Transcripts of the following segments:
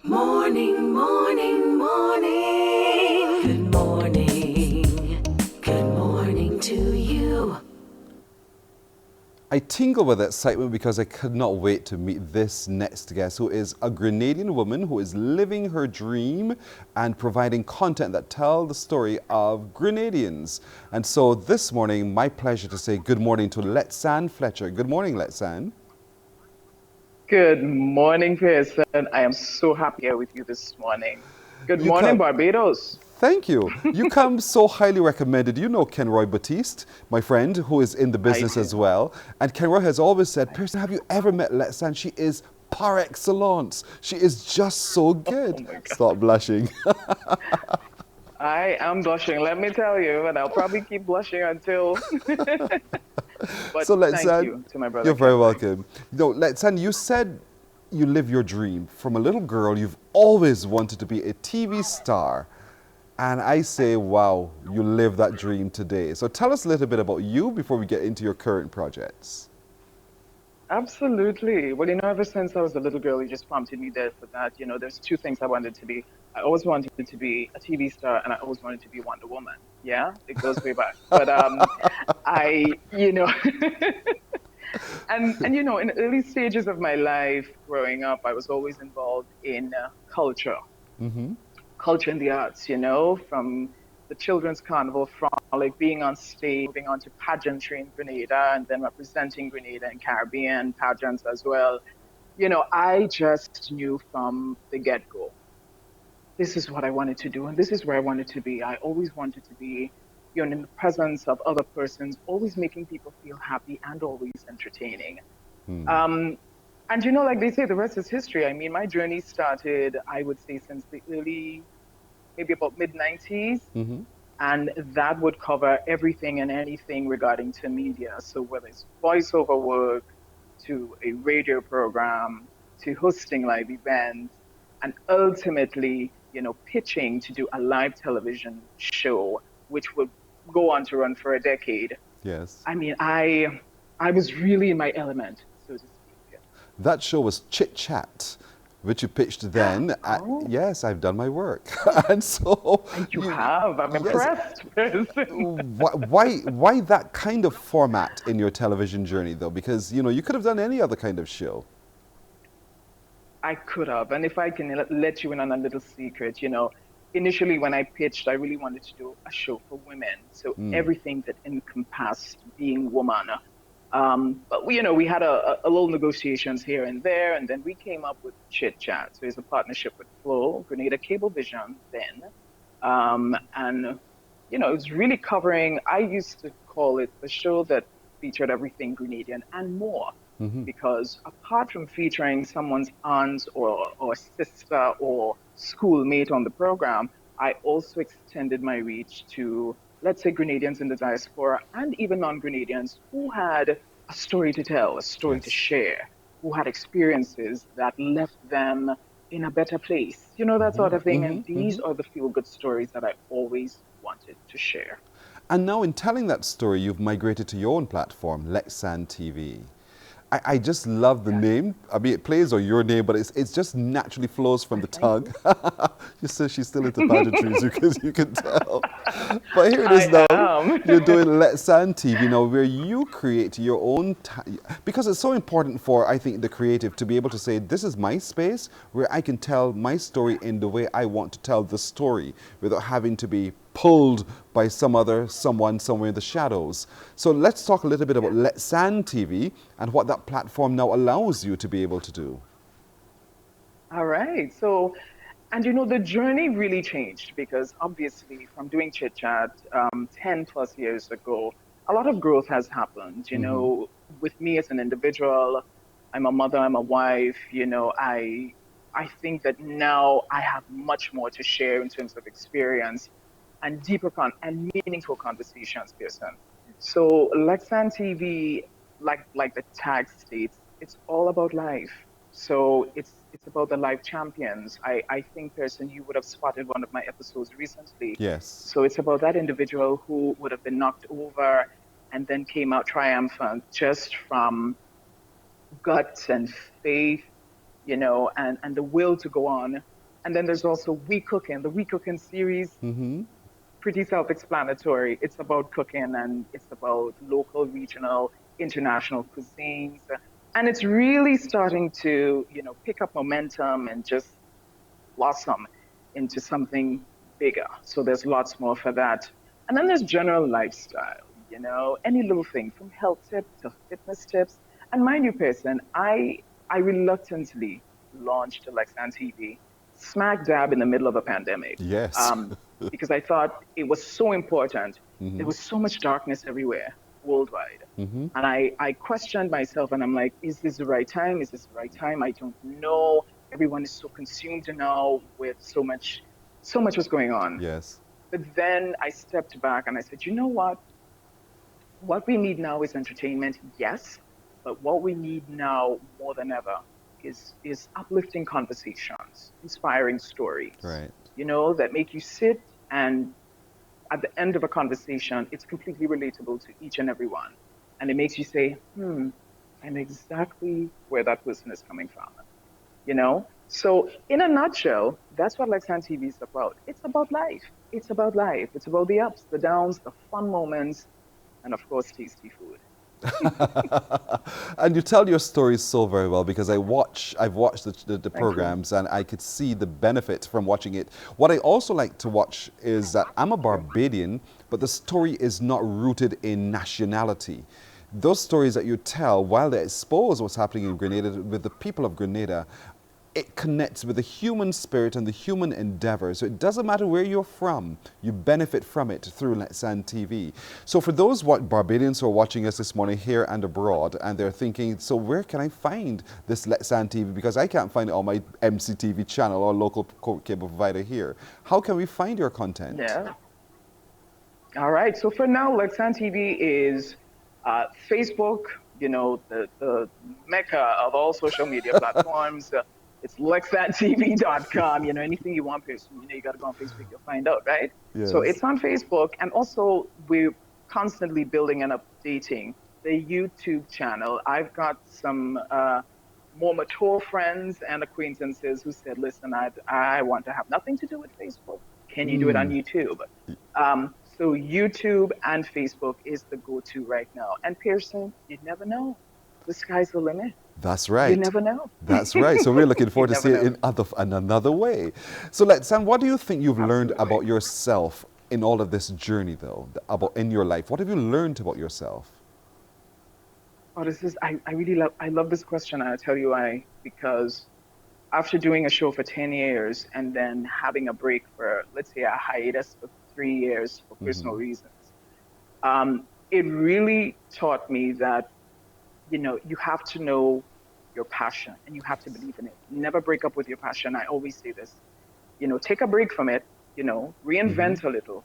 Morning, morning, morning. Good morning. Good morning to you. I tingle with excitement because I could not wait to meet this next guest, who is a Grenadian woman who is living her dream and providing content that tell the story of Grenadians. And so this morning, my pleasure to say good morning to Letsan Fletcher. Good morning, Letsan. Good morning, Pearson. I am so happy here with you this morning. Good You morning, come. Barbados. Thank you. You come so highly recommended. You know Kenroy Batiste, my friend, who is in the I business as do. well. And Kenroy has always said, Pearson, have you ever met Letsan? She is par excellence. She is just so Oh good. my God. Stop blushing. I am blushing, let me tell you, and I'll probably keep blushing until. But So thank Letsan, you to my brother you're very Kenroy. welcome. Letsan, you said you live your dream. From a little girl, you've always wanted to be a TV star. And I say, wow, you live that dream today. So tell us a little bit about you before we get into your current projects. Absolutely. Well, ever since I was a little girl, you just prompted me there for that. There's two things I wanted to be. I always wanted to be a TV star, and I always wanted to be Wonder Woman. Yeah, it goes way back. But I, in the early stages of my life growing up, I was always involved in culture and the arts, from the children's carnival frolic, being on stage, moving on to pageantry in Grenada, and then representing Grenada and Caribbean pageants as well. I just knew from the get-go, this is what I wanted to do, and this is where I wanted to be. I always wanted to be, in the presence of other persons, always making people feel happy and always entertaining. Um, and like they say, the rest is history. I mean, my journey started, I would say, since the early, maybe about mid 90s. And that would cover everything and anything regarding to media. So whether it's voiceover work, to a radio program, to hosting live events, and ultimately, pitching to do a live television show, which would go on to run for a decade. Yes. I mean, I was really in my element, so to speak. That show was Chit Chat, which you pitched then. Oh, Yes, I've done my work. And so, you have. I'm yes, impressed, person. why that kind of format in your television journey, though? Because, you could have done any other kind of show. I could have. And if I can let you in on a little secret, initially when I pitched, I really wanted to do a show for women. So everything that encompassed being woman. But we had a little negotiations here and there, and then we came up with Chit Chat. So it's a partnership with Flow, Grenada Cablevision then. And it's really covering, I used to call it the show that featured everything Grenadian and more. Because apart from featuring someone's aunt or sister or schoolmate on the program, I also extended my reach to, let's say, Grenadians in the diaspora and even non-Grenadians who had a story to tell, a story to Yes. share, who had experiences that left them in a better place, that sort of thing. And these are the feel-good stories that I always wanted to share. And now, in telling that story, you've migrated to your own platform, Lexan TV. I just love the Yes. name. I mean, it plays on your name, but it's just naturally flows from I the thank tongue. you. You say she's still into pageantries, you can tell. But here it is I now. am. You're doing Letsan TV now, where you create your own. Because it's so important for, I think, the creative to be able to say, this is my space where I can tell my story in the way I want to tell the story without having to be pulled by someone somewhere in the shadows. So let's talk a little bit about Letsan TV and what that platform now allows you to be able to do. All right. So, and the journey really changed because obviously from doing Chit Chat 10 plus years ago, a lot of growth has happened. With me as an individual, I'm a mother, I'm a wife, I think that now I have much more to share in terms of experience and and meaningful conversations, Pearson. So Lexan TV, like the tag states, it's all about life. So it's about the life champions. I think, Pearson, you would have spotted one of my episodes recently. Yes. So it's about that individual who would have been knocked over and then came out triumphant just from guts and faith and the will to go on. And then there's also We Cooking. The We Cooking series, Mm-hmm. pretty self-explanatory. It's about cooking and it's about local, regional, international cuisines. And it's really starting to, pick up momentum and just blossom into something bigger. So there's lots more for that. And then there's general lifestyle, any little thing from health tips to fitness tips. And mind you, Pearson, I reluctantly launched Alexa TV smack dab in the middle of a pandemic, Yes. um, because I thought it was so important. There Mm-hmm. was so much darkness everywhere worldwide. Mm-hmm. And I questioned myself and I'm like, is this the right time? Is this the right time? I don't know. Everyone is so consumed now with so much was going on. Yes. But then I stepped back and I said, you know what? What we need now is entertainment, yes, but what we need now more than ever is uplifting conversations, inspiring stories, Right. that make you sit and at the end of a conversation, it's completely relatable to each and every one. And it makes you say, I'm exactly where that person is coming from. So in a nutshell, that's what Lexan TV is about. It's about life. It's about life. It's about the ups, the downs, the fun moments, and of course, tasty food. And you tell your stories so very well because I've watched the Thank you. programs and I could see the benefit from watching it. What I also like to watch is that I'm a Barbadian, but the story is not rooted in nationality. Those stories that you tell while they expose what's happening in Grenada with the people of Grenada, it connects with the human spirit and the human endeavor. So it doesn't matter where you're from, you benefit from it through Let's End TV. So for those Barbadians who are watching us this morning here and abroad, and they're thinking, so where can I find this Let's End TV? Because I can't find it on my MCTV channel or local cable provider here. How can we find your content? Yeah. All right. So for now, Lexan TV is Facebook, the mecca of all social media platforms. It's lexantv.com. Anything you want, person, you got to go on Facebook, you'll find out, right? So Yes. it's on Facebook. And also, we're constantly building and updating the YouTube channel. I've got some more mature friends and acquaintances who said, listen, I want to have nothing to do with Facebook. Can you do it on YouTube? So YouTube and Facebook is the go-to right now. And Pearson, you never know. The sky's the limit. That's You right. never know. That's right. So we're looking You forward to never seeing it know. in another way. So Sam, what do you think you've learned Absolutely. about yourself in all of this journey, though, about in your life? What have you learned about yourself? Oh, I love this question. And I'll tell you why. Because after doing a show for 10 years and then having a break for, let's say, a hiatus for 3 years for personal reasons, it really taught me that, you have to know your passion and you have to believe in it. Never break up with your passion. I always say this, take a break from it, reinvent a little,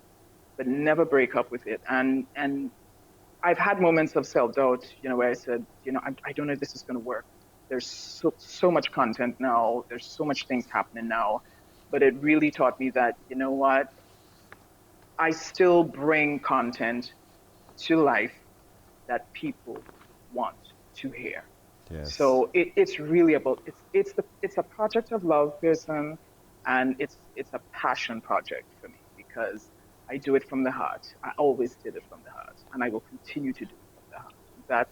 but never break up with it. And I've had moments of self-doubt, where I said, I don't know if this is going to work. There's so much content now. There's so much things happening now. But it really taught me that, you know what? I still bring content to life that people want to hear. Yes. So it's really about it's a project of love, Pearson, and it's a passion project for me because I do it from the heart. I always did it from the heart, and I will continue to do it from the heart.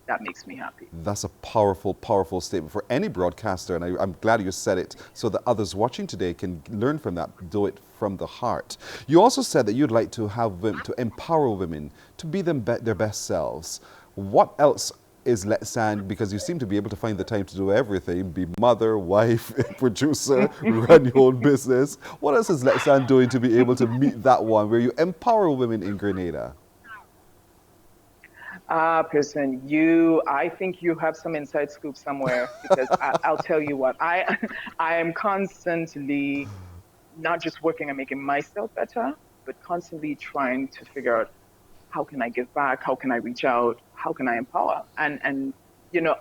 That makes me happy. That's a powerful, powerful statement for any broadcaster, and I'm glad you said it so that others watching today can learn from that, do it from the heart. You also said that you'd like to have women, to empower women to be their best selves. What else is Let's because you seem to be able to find the time to do everything, be mother, wife, producer, run your own business. What else is Let's doing to be able to meet that one where you empower women in Grenada? Pearson, I think you have some inside scoop somewhere because I'll tell you what, I am constantly not just working on making myself better, but constantly trying to figure out how can I give back, how can I reach out, how can I empower, and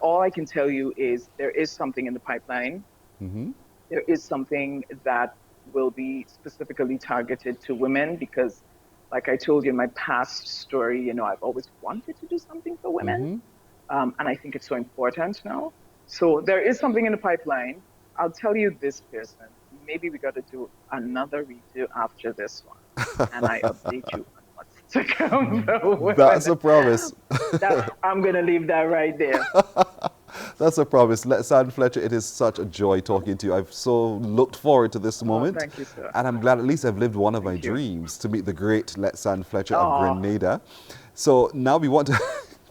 all I can tell you is there is something in the pipeline. Mm-hmm. There is something that will be specifically targeted to women because like I told you in my past story, I've always wanted to do something for women. Mm-hmm. And I think it's so important now. So there is something in the pipeline. I'll tell you this, Pearson. Maybe we got to do another redo after this one, and I update you on what's to come. That's a promise. I'm gonna leave that right there. That's a promise. Letsan Fletcher, it is such a joy talking to you. I've so looked forward to this moment. Thank you, sir. And I'm glad at least I've lived one of my Thank you. dreams to meet the great Letsan Fletcher of Aw. Grenada. So now we want to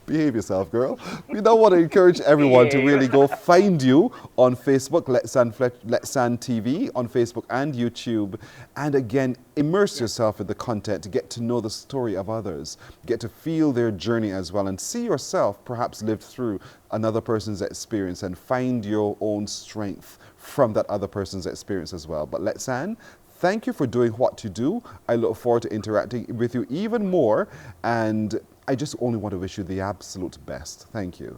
behave yourself, girl. We now want to encourage everyone to really go find you on Facebook, Letsan TV, on Facebook and YouTube. And again, immerse yourself in the content to get to know the story of others, get to feel their journey as well, and see yourself perhaps lived through another person's experience and find your own strength from that other person's experience as well. But Letsan, thank you for doing what you do. I look forward to interacting with you even more, and I just only want to wish you the absolute best. Thank you.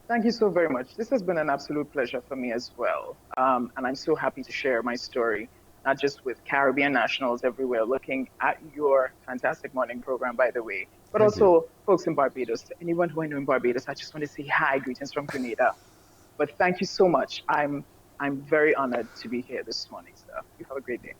Thank you so very much. This has been an absolute pleasure for me as well. And I'm so happy to share my story, not just with Caribbean nationals everywhere looking at your fantastic morning program, by the way, but Thank also folks in Barbados. To anyone who I know in Barbados, I just want to say hi, greetings from Grenada. But thank you so much. I'm very honored to be here this morning, sir. You have a great day.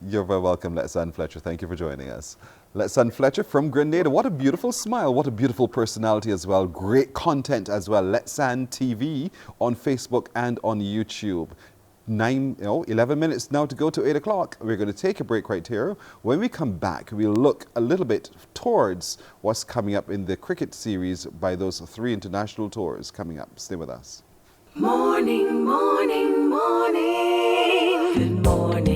You're very welcome, Letsan Fletcher. Thank you for joining us. Letsan Fletcher from Grenada. What a beautiful smile. What a beautiful personality as well. Great content as well. Letsan TV on Facebook and on YouTube. 11 minutes now to go to 8 o'clock. We're going to take a break right here. When we come back, we'll look a little bit towards what's coming up in the cricket series by those 3 international tours coming up. Stay with us. Morning, morning, morning. Good morning.